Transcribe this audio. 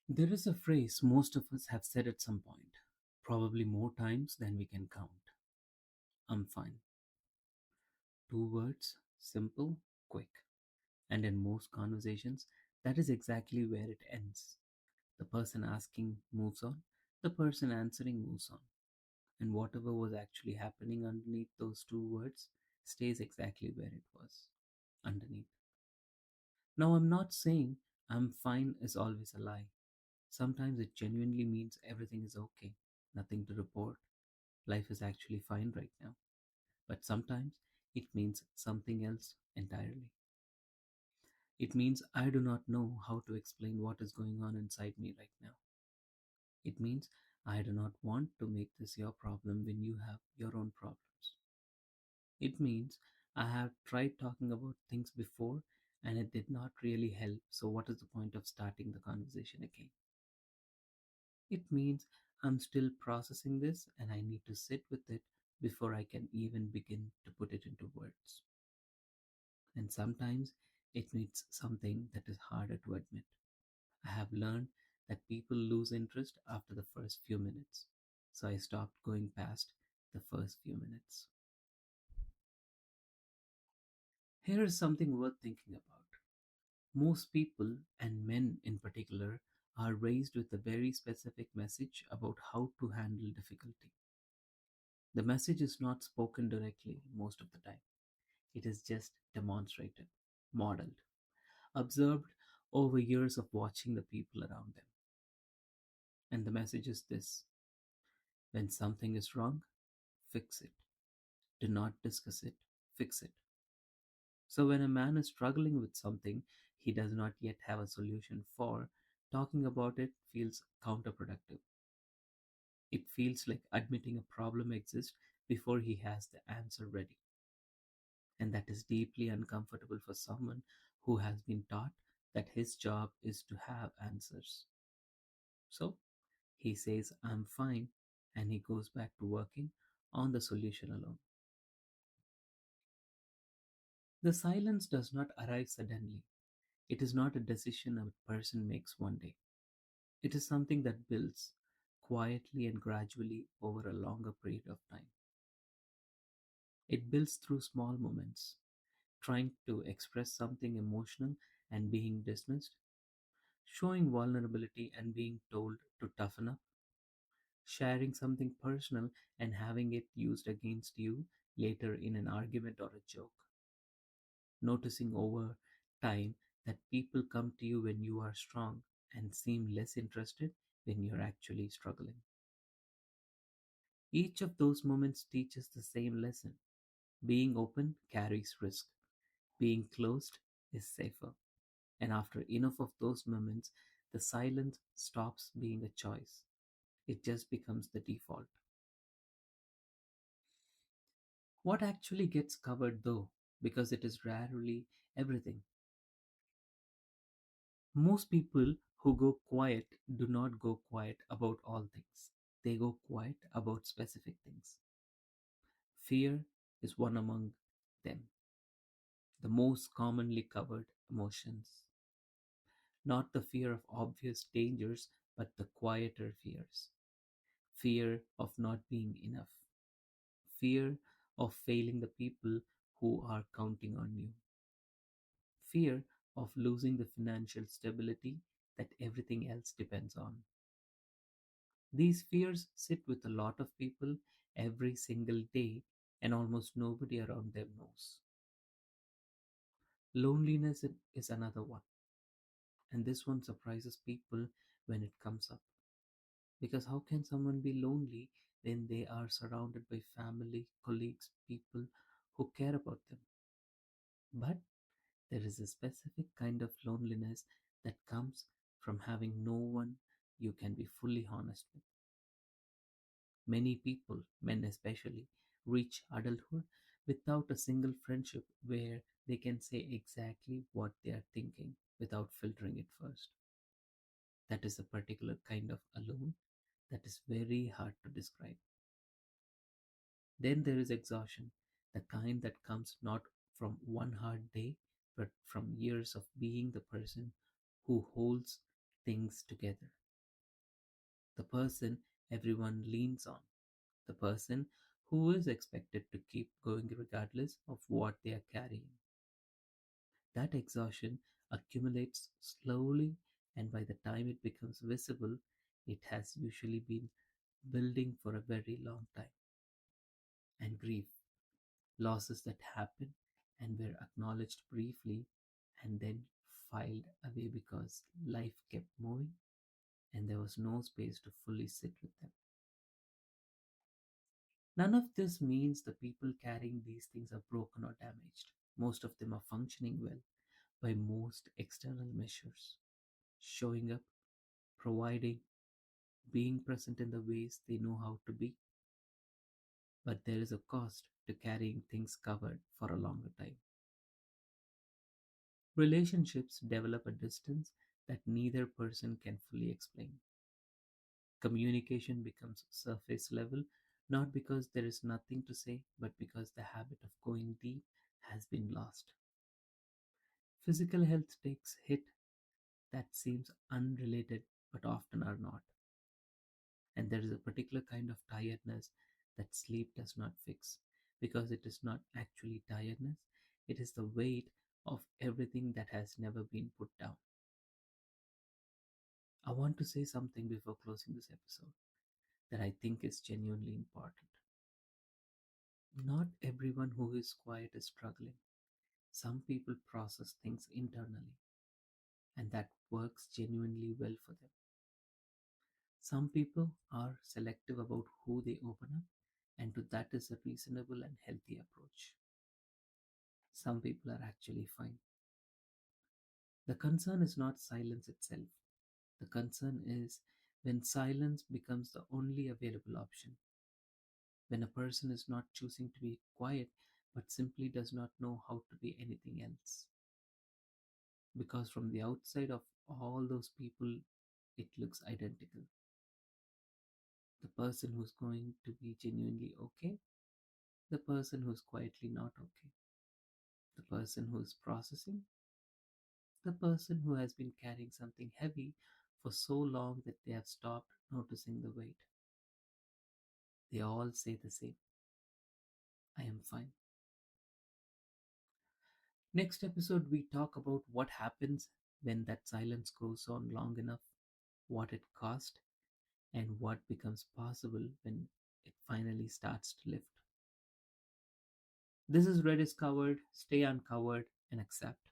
There is a phrase most of us have said at some point, probably more times than we can count. I'm fine. Two words, simple, quick. And in most conversations, that is exactly where it ends. The person asking moves on, the person answering moves on. And whatever was actually happening underneath those two words stays exactly where it was underneath. Now, I'm not saying I'm fine is always a lie. Sometimes it genuinely means everything is okay, nothing to report. Life is actually fine right now. But sometimes it means something else entirely. It means I do not know how to explain what is going on inside me right now. It means I do not want to make this your problem when you have your own problems. It means I have tried talking about things before and it did not really help, so what is the point of starting the conversation again? It means I'm still processing this and I need to sit with it before I can even begin to put it into words. And sometimes it means something that is harder to admit. I have learned that people lose interest after the first few minutes, so I stopped going past the first few minutes. Here is something worth thinking about. Most people, and men in particular, are raised with a very specific message about how to handle difficulty. The message is not spoken directly most of the time, it is just demonstrated, modeled, observed over years of watching the people around them. And the message is this: when something is wrong, fix it. Do not discuss it, fix it. So, when a man is struggling with something he does not yet have a solution for, talking about it feels counterproductive. It feels like admitting a problem exists before he has the answer ready. And that is deeply uncomfortable for someone who has been taught that his job is to have answers. So, he says, I'm fine, and he goes back to working on the solution alone. The silence does not arrive suddenly. It is not a decision a person makes one day. It is something that builds quietly and gradually over a longer period of time. It builds through small moments, trying to express something emotional and being dismissed, showing vulnerability and being told to toughen up, sharing something personal and having it used against you later in an argument or a joke, noticing over time that people come to you when you are strong and seem less interested when you're actually struggling. Each of those moments teaches the same lesson. Being open carries risk, being closed is safer. And after enough of those moments, the silence stops being a choice. It just becomes the default. What actually gets covered though, because it is rarely everything. Most people who go quiet do not go quiet about all things. They go quiet about specific things. Fear is one among them, the most commonly covered emotions. Not the fear of obvious dangers, but the quieter fears. Fear of not being enough. Fear of failing the people who are counting on you. Fear of losing the financial stability that everything else depends on. These fears sit with a lot of people every single day, and almost nobody around them knows. Loneliness is another one, and this one surprises people when it comes up. Because how can someone be lonely when they are surrounded by family, colleagues, people who care about them? But there is a specific kind of loneliness that comes from having no one you can be fully honest with. Many people, men especially, reach adulthood without a single friendship where they can say exactly what they are thinking without filtering it first. That is a particular kind of alone that is very hard to describe. Then there is exhaustion, the kind that comes not from one hard day, but from years of being the person who holds things together. the person everyone leans on, the person who is expected to keep going regardless of what they are carrying. That exhaustion accumulates slowly, and by the time it becomes visible, it has usually been building for a very long time. And grief, losses that happen and were acknowledged briefly and then filed away because life kept moving and there was no space to fully sit with them. None of this means the people carrying these things are broken or damaged. Most of them are functioning well by most external measures, showing up, providing, being present in the ways they know how to be. But there is a cost to carrying things covered for a longer time. Relationships develop a distance that neither person can fully explain. Communication becomes surface level, not because there is nothing to say, but because the habit of going deep has been lost. Physical health takes hit that seems unrelated but often are not. And there is a particular kind of tiredness that sleep does not fix because it is not actually tiredness, it is the weight of everything that has never been put down. I want to say something before closing this episode that I think is genuinely important. Not everyone who is quiet is struggling. Some people process things internally, and that works genuinely well for them. Some people are selective about who they open up, and to that is a reasonable and healthy approach. Some people are actually fine. The concern is not silence itself. The concern is when silence becomes the only available option, when a person is not choosing to be quiet but simply does not know how to be anything else. Because from the outside of all those people, it looks identical. The person who's going to be genuinely okay, the person who's quietly not okay, the person who's processing, the person who has been carrying something heavy for so long that they have stopped noticing the weight. They all say the same: I am fine. Next episode, we talk about what happens when that silence goes on long enough, what it cost, and what becomes possible when it finally starts to lift. This is Rediscovered. Stay uncovered and accept.